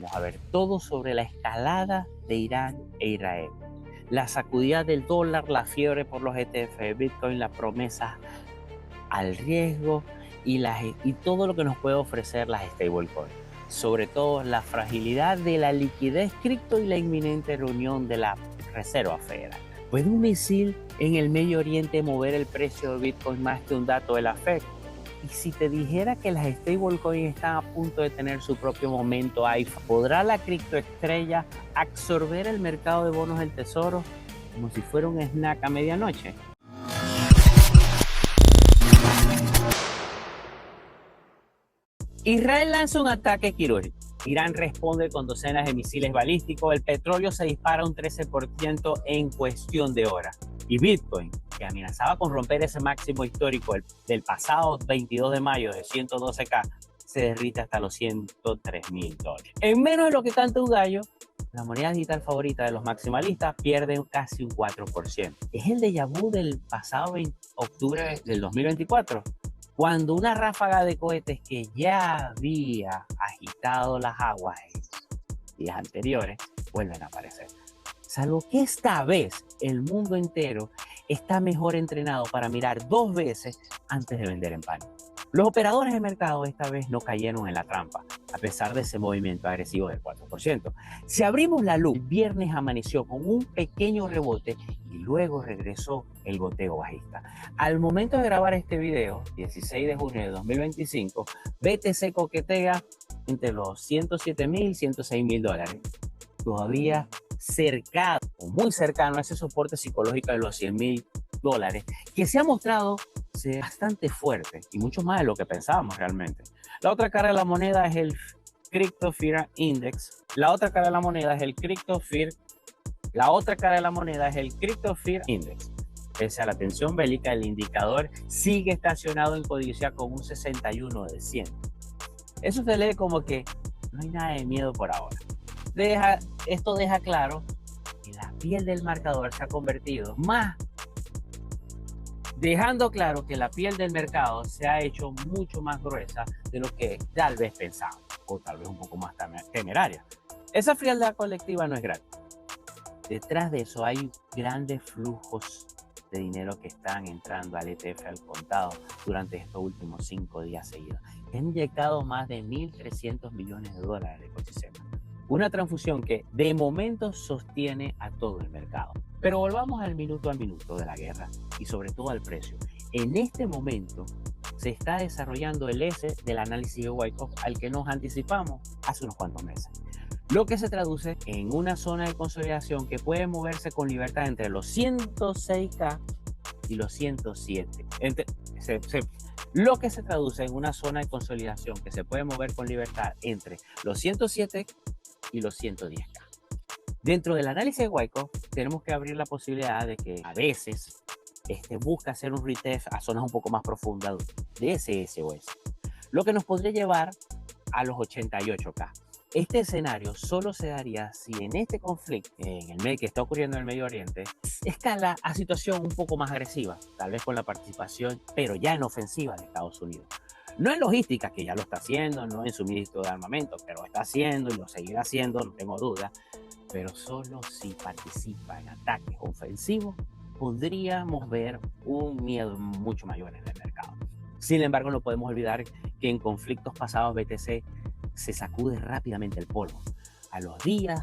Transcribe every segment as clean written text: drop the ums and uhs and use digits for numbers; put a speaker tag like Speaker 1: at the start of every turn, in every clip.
Speaker 1: Vamos a ver todo sobre la escalada de Irán e Israel, la sacudida del dólar, la fiebre por los ETF de Bitcoin, las promesas al riesgo y todo lo que nos puede ofrecer las stablecoins. Sobre todo la fragilidad de la liquidez cripto y la inminente reunión de la Reserva Federal. ¿Puede un misil en el Medio Oriente mover el precio de Bitcoin más que un dato de la Fed? Y si te dijera que las stablecoins están a punto de tener su propio momento AIFA, ¿podrá la criptoestrella absorber el mercado de bonos del tesoro como si fuera un snack a medianoche? Israel lanza un ataque quirúrgico. Irán responde con docenas de misiles balísticos. El petróleo se dispara un 13% en cuestión de horas. Y Bitcoin, que amenazaba con romper ese máximo histórico del pasado 22 de mayo de 112K, se derrite hasta los $103,000. En menos de lo que canta un gallo, la moneda digital favorita de los maximalistas pierde casi un 4%. Es el déjà vu del pasado octubre del 2024. Cuando una ráfaga de cohetes que ya había agitado las aguas en días anteriores vuelven a aparecer. Salvo que esta vez el mundo entero está mejor entrenado para mirar dos veces antes de vender en pánico. Los operadores de mercado esta vez no cayeron en la trampa, a pesar de ese movimiento agresivo del 4%. Si abrimos la luz, el viernes amaneció con un pequeño rebote y luego regresó el goteo bajista. Al momento de grabar este video, 16 de junio de 2025, BTC coquetea entre los $107,000 y $106,000. Todavía cercano, muy cercano a ese soporte psicológico de los $100,000, que se ha mostrado ser bastante fuerte y mucho más de lo que pensábamos realmente. La otra cara de la moneda es el Crypto Fear Index. La otra cara de la moneda es el Crypto Fear Index. Pese a la tensión bélica, el indicador sigue estacionado en codicia con un 61 de 100. Eso se lee como que no hay nada de miedo por ahora. Esto deja claro que la piel del marcador se ha convertido más, dejando claro que la piel del mercado se ha hecho mucho más gruesa de lo que tal vez pensábamos, o tal vez un poco más temeraria. Esa frialdad colectiva no es gratis. Detrás de eso hay grandes flujos de dinero que están entrando al ETF al contado durante estos últimos 5 días seguidos. Han inyectado más de $1.300 millones al ecosistema. Una transfusión que de momento sostiene a todo el mercado. Pero volvamos al minuto a minuto de la guerra y sobre todo al precio. En este momento se está desarrollando el S del análisis de Wyckoff al que nos anticipamos hace unos cuantos meses. Lo que se traduce en una zona de consolidación que puede moverse con libertad entre los 106K y los 107. Lo que se traduce en una zona de consolidación que se puede mover con libertad entre los 107 y los 110K. Dentro del análisis de Wyckoff tenemos que abrir la posibilidad de que a veces busca hacer un retest a zonas un poco más profundas de ese SOS, lo que nos podría llevar a los 88K. Este escenario solo se daría si en este conflicto que está ocurriendo en el Medio Oriente escala a situación un poco más agresiva, tal vez con la participación, pero ya en ofensiva de Estados Unidos. No en logística, que ya lo está haciendo, no en suministro de armamento, pero lo está haciendo y lo seguirá haciendo, no tengo duda. Pero solo si participa en ataques ofensivos, podríamos ver un miedo mucho mayor en el mercado. Sin embargo, no podemos olvidar que en conflictos pasados BTC se sacude rápidamente el polvo. A los días,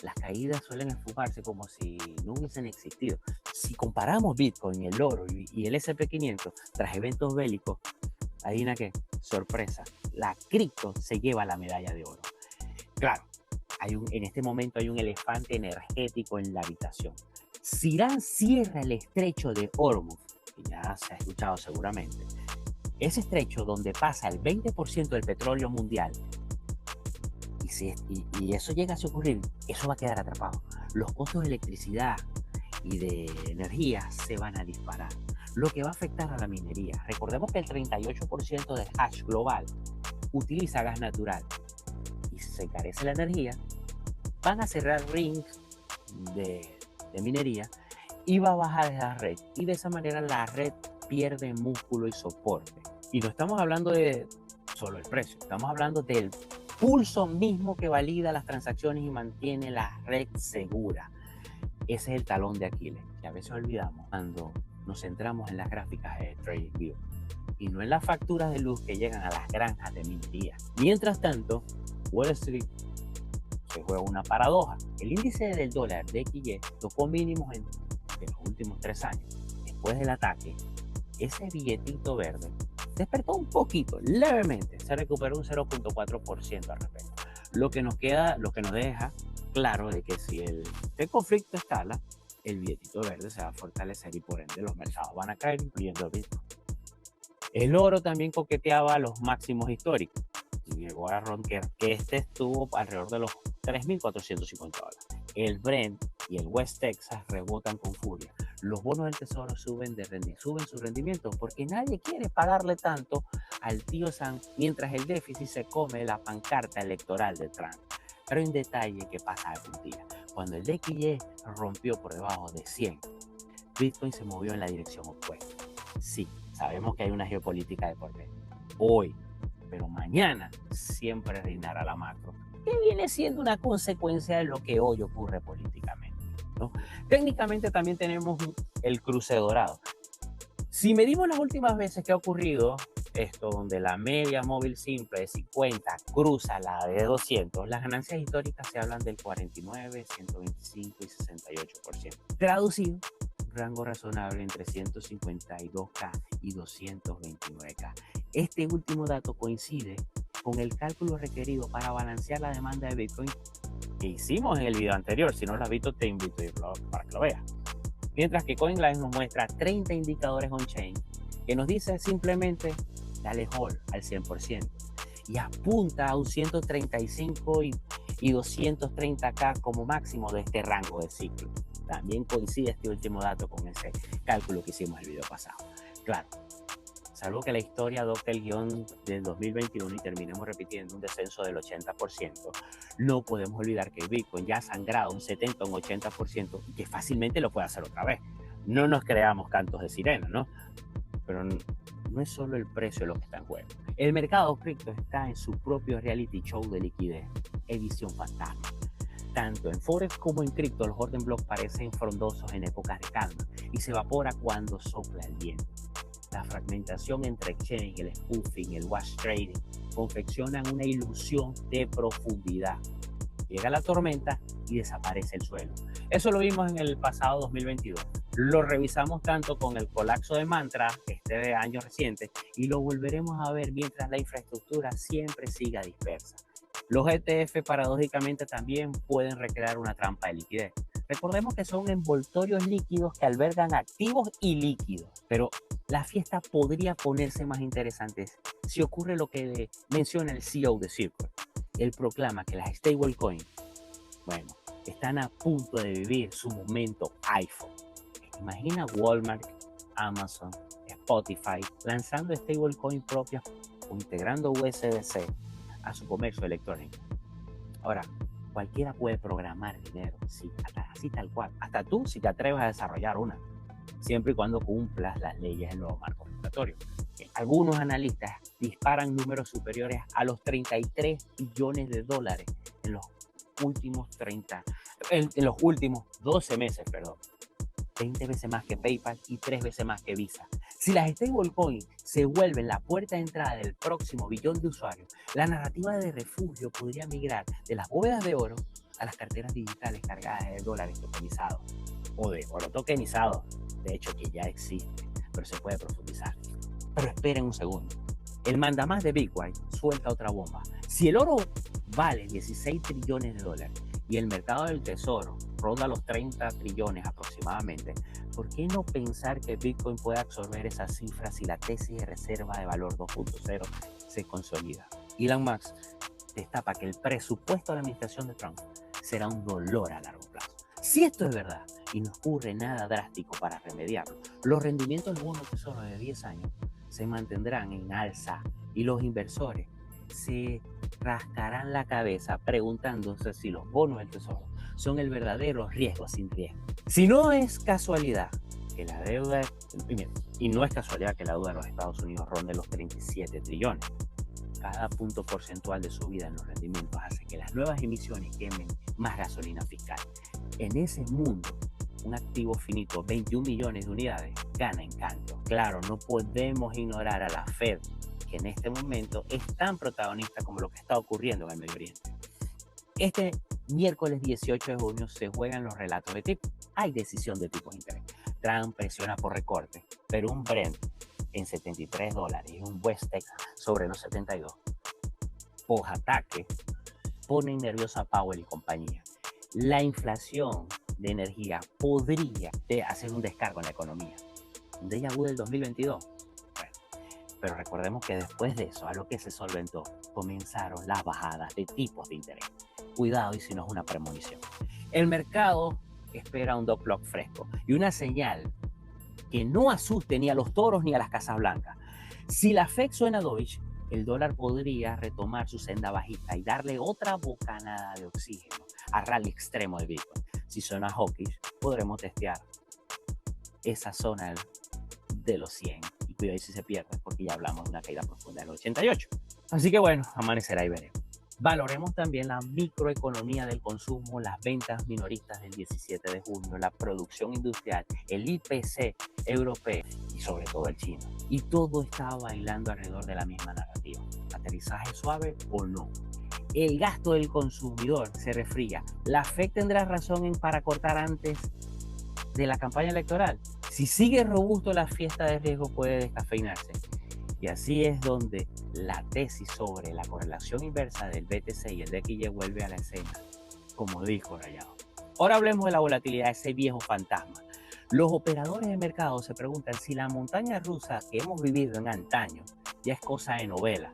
Speaker 1: las caídas suelen esfumarse como si no hubiesen existido. Si comparamos Bitcoin, el oro y el S&P 500 tras eventos bélicos, adivina qué, sorpresa, la cripto se lleva la medalla de oro. Claro, en este momento hay un elefante energético en la habitación. Si Irán cierra el estrecho de Hormuz, que ya se ha escuchado seguramente, ese estrecho donde pasa el 20% del petróleo mundial, y eso llega a ocurrir, eso va a quedar atrapado. Los costos de electricidad y de energía se van a disparar, lo que va a afectar a la minería. Recordemos que el 38% del hash global utiliza gas natural y si se encarece la energía, van a cerrar rings de minería y va a bajar la red, y de esa manera la red pierde músculo y soporte. Y no estamos hablando de solo el precio, estamos hablando del pulso mismo que valida las transacciones y mantiene la red segura. Ese es el talón de Aquiles, que a veces olvidamos cuando nos centramos en las gráficas de TradingView y no en las facturas de luz que llegan a las granjas de minería. Mientras tanto, Wall Street se juega una paradoja. El índice del dólar DXY tocó mínimos en los últimos 3 años. Después del ataque, ese billetito verde despertó un poquito, levemente, se recuperó un 0.4% al respecto. Lo que nos deja claro de que si el conflicto escala, el billetito verde se va a fortalecer y por ende los mercados van a caer, incluyendo el Bitcoin. El oro también coqueteaba los máximos históricos y llegó a romper, que estuvo alrededor de los $3.450. El Brent y el West Texas rebotan con furia. Los bonos del tesoro suben su rendimiento porque nadie quiere pagarle tanto al tío Sam mientras el déficit se come la pancarta electoral de Trump. Pero hay un detalle que pasa algún día. Cuando el DXY rompió por debajo de 100, Bitcoin se movió en la dirección opuesta. Sí, sabemos que hay una geopolítica de por medio hoy, pero mañana siempre reinará la macro, que viene siendo una consecuencia de lo que hoy ocurre políticamente, ¿no? Técnicamente también tenemos el cruce dorado. Si medimos las últimas veces que ha ocurrido esto, donde la media móvil simple de 50 cruza la de 200, las ganancias históricas se hablan del 49, 125 y 68%. Traducido, un rango razonable entre 152K y 229K. Este último dato coincide con el cálculo requerido para balancear la demanda de Bitcoin que hicimos en el video anterior. Si no lo has visto, te invito para que lo veas. Mientras que CoinLive nos muestra 30 indicadores on-chain que nos dice simplemente dale hold al 100% y apunta a un 135 y 230K como máximo de este rango de ciclo. También coincide este último dato con ese cálculo que hicimos en el video pasado. Claro, salvo que la historia adopte el guión del 2021 y terminemos repitiendo un descenso del 80%, no podemos olvidar que Bitcoin ya ha sangrado un 70 o un 80% y que fácilmente lo puede hacer otra vez. No nos creamos cantos de sirena, ¿no? Pero no es solo el precio lo que está en juego. El mercado cripto está en su propio reality show de liquidez, edición fantasma. Tanto en Forex como en cripto, los Order Block parecen frondosos en épocas de calma y se evapora cuando sopla el viento. La fragmentación entre exchange, el spoofing, el wash trading confeccionan una ilusión de profundidad. Llega la tormenta y desaparece el suelo. Eso lo vimos en el pasado 2022. Lo revisamos tanto con el colapso de Mantra, de años recientes, y lo volveremos a ver mientras la infraestructura siempre siga dispersa. Los ETF paradójicamente también pueden recrear una trampa de liquidez. Recordemos que son envoltorios líquidos que albergan activos y líquidos, pero la fiesta podría ponerse más interesante si ocurre lo que menciona el CEO de Circle. Él proclama que las stablecoins, bueno, están a punto de vivir su momento iPhone. Imagina Walmart, Amazon, Spotify lanzando stablecoins propias o integrando USDC a su comercio electrónico. Ahora, cualquiera puede programar dinero, sí, así tal cual. Hasta tú si te atreves a desarrollar una, siempre y cuando cumplas las leyes del nuevo marco regulatorio. Algunos analistas disparan números superiores a los 33 billones de dólares en los últimos 12 meses, 20 veces más que PayPal y 3 veces más que Visa. Si las stablecoins se vuelven la puerta de entrada del próximo billón de usuarios, la narrativa de refugio podría migrar de las bóvedas de oro a las carteras digitales cargadas de dólares tokenizados o de oro tokenizado, de hecho que ya existe, pero se puede profundizar. Pero esperen un segundo, el mandamás de Bitcoin suelta otra bomba. Si el oro vale 16 trillones de dólares y el mercado del tesoro ronda los 30 trillones aproximadamente, ¿por qué no pensar que Bitcoin puede absorber esas cifras si la tesis de reserva de valor 2.0 se consolida? Elon Musk destapa que el presupuesto de la administración de Trump será un dolor a largo plazo. Si esto es verdad y no ocurre nada drástico para remediarlo, los rendimientos del bono tesoro de 10 años se mantendrán en alza y los inversores se rascarán la cabeza preguntándose si los bonos del tesoro son el verdadero riesgo sin riesgo. Si no es casualidad que la deuda, y no es casualidad que la deuda de los Estados Unidos ronde los 37 trillones, Cada punto porcentual de subida en los rendimientos hace que las nuevas emisiones quemen más gasolina fiscal. En ese mundo, un activo finito, 21 millones de unidades, gana encanto. Claro, no podemos ignorar a la Fed, que en este momento es tan protagonista como lo que está ocurriendo en el Medio Oriente. Este miércoles 18 de junio se juegan los relatos de tipos. Hay decisión de tipos de interés. Trump presiona por recorte, pero un Brent en $73 y un West Texas sobre los 72 post-ataque ponen nervioso a Powell y compañía. La inflación de energía podría hacer un descargo en la economía. Un déjà vu del 2022. Bueno, pero recordemos que después de eso, a lo que se solventó, comenzaron las bajadas de tipos de interés. Cuidado y si no es una premonición. El mercado espera un dot plot fresco y una señal que no asuste ni a los toros ni a las casas blancas. Si la Fed suena dovish, el dólar podría retomar su senda bajista y darle otra bocanada de oxígeno al rally extremo de Bitcoin. Si suena hawkish, podremos testear esa zona de los 100 y cuidado si se pierde porque ya hablamos de una caída profunda del 88. Así que bueno, amanecerá y veremos. Valoremos también la microeconomía del consumo, las ventas minoristas del 17 de junio, la producción industrial, el IPC europeo y sobre todo el chino. Y todo está bailando alrededor de la misma narrativa. ¿Aterrizaje suave o no? El gasto del consumidor se refría. ¿La Fed tendrá razón para cortar antes de la campaña electoral? Si sigue robusto, la fiesta de riesgo puede descafeinarse. Y así es donde la tesis sobre la correlación inversa del BTC y el DXY vuelve a la escena, como dijo Rayado. Ahora hablemos de la volatilidad, ese viejo fantasma. Los operadores de mercado se preguntan si la montaña rusa que hemos vivido en antaño ya es cosa de novela.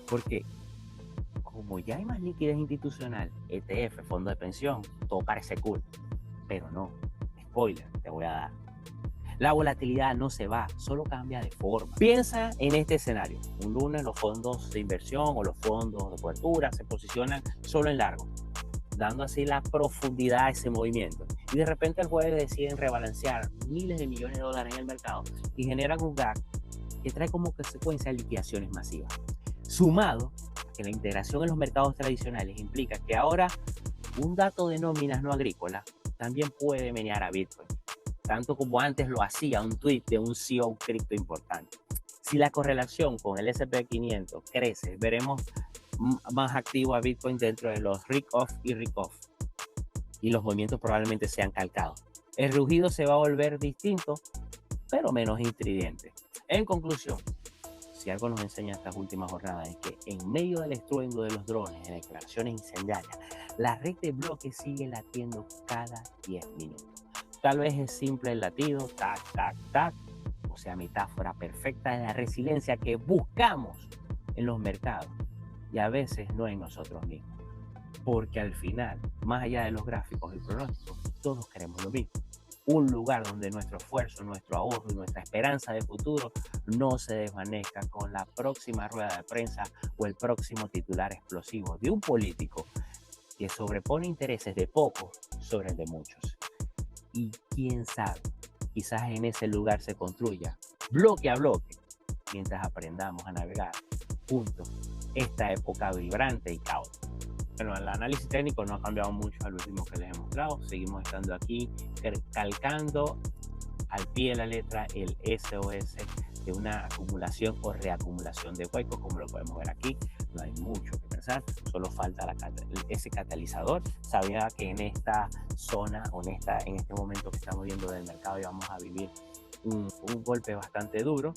Speaker 1: Porque como ya hay más liquidez institucional, ETF, fondo de pensión, todo parece cool. Pero no, spoiler, te voy a dar. La volatilidad no se va, solo cambia de forma. Piensa en este escenario. Un lunes los fondos de inversión o los fondos de cobertura se posicionan solo en largo, dando así la profundidad a ese movimiento. Y de repente el jueves deciden rebalancear miles de millones de dólares en el mercado y generan un gap que trae como consecuencia liquidaciones masivas. Sumado a que la integración en los mercados tradicionales implica que ahora un dato de nóminas no agrícolas también puede menear a Bitcoin, tanto como antes lo hacía un tweet de un CEO cripto importante. Si la correlación con el S&P 500 crece, veremos más activo a Bitcoin dentro de los risk-off y risk-off. Y los movimientos probablemente sean calcados. El rugido se va a volver distinto, pero menos intridente. En conclusión, si algo nos enseña estas últimas jornadas es que en medio del estruendo de los drones, de declaraciones incendiarias, la red de bloques sigue latiendo cada 10 minutos. Tal vez es simple el latido, tac, tac, tac, o sea, metáfora perfecta de la resiliencia que buscamos en los mercados y a veces no en nosotros mismos. Porque al final, más allá de los gráficos y pronósticos, todos queremos lo mismo. Un lugar donde nuestro esfuerzo, nuestro ahorro y nuestra esperanza de futuro no se desvanezca con la próxima rueda de prensa o el próximo titular explosivo de un político que sobrepone intereses de pocos sobre el de muchos. Y quién sabe, quizás en ese lugar se construya bloque a bloque mientras aprendamos a navegar juntos esta época vibrante y caótica. Bueno, el análisis técnico no ha cambiado mucho al último que les he mostrado. Seguimos estando aquí calcando al pie de la letra el SOS de una acumulación o reacumulación de huecos, como lo podemos ver aquí. No hay mucho que pensar, solo falta ese catalizador. Sabía que en esta zona o en este momento que estamos viendo del mercado íbamos a vivir un golpe bastante duro,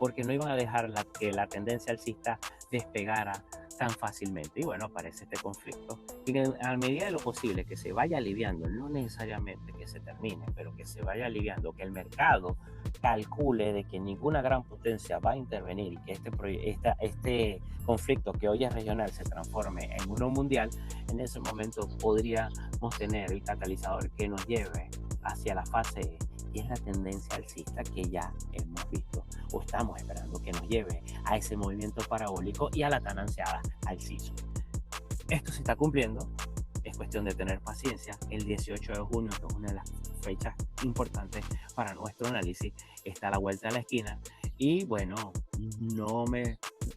Speaker 1: porque no iban a dejar que la tendencia alcista despegara tan fácilmente. Y bueno, aparece este conflicto y a medida de lo posible que se vaya aliviando, no necesariamente que se termine, pero que se vaya aliviando, que el mercado calcule de que ninguna gran potencia va a intervenir y que este conflicto que hoy es regional se transforme en uno mundial, en ese momento podríamos tener el catalizador que nos lleve hacia la fase y es la tendencia alcista que ya hemos visto o estamos esperando que nos lleve a ese movimiento parabólico y a la tan ansiada alcista. Esto se está cumpliendo, es cuestión de tener paciencia. El 18 de junio, que es una de las fechas importantes para nuestro análisis, está a la vuelta de la esquina y bueno,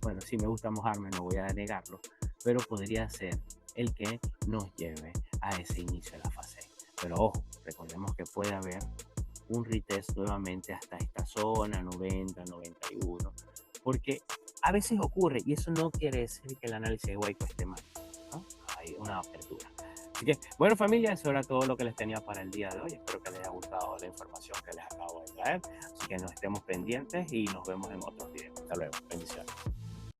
Speaker 1: bueno, sí me gusta mojarme, no voy a negarlo, pero podría ser el que nos lleve a ese inicio de la fase. Pero ojo, recordemos que puede haber un retest nuevamente hasta esta zona 90, 91, porque a veces ocurre y eso no quiere decir que el análisis de Waco esté mal, ¿no? Hay una apertura. Así que, bueno familia, eso era todo lo que les tenía para el día de hoy. Espero que les haya gustado la información que les acabo de traer. Así que nos estemos pendientes y nos vemos en otros videos. Hasta luego. Bendiciones.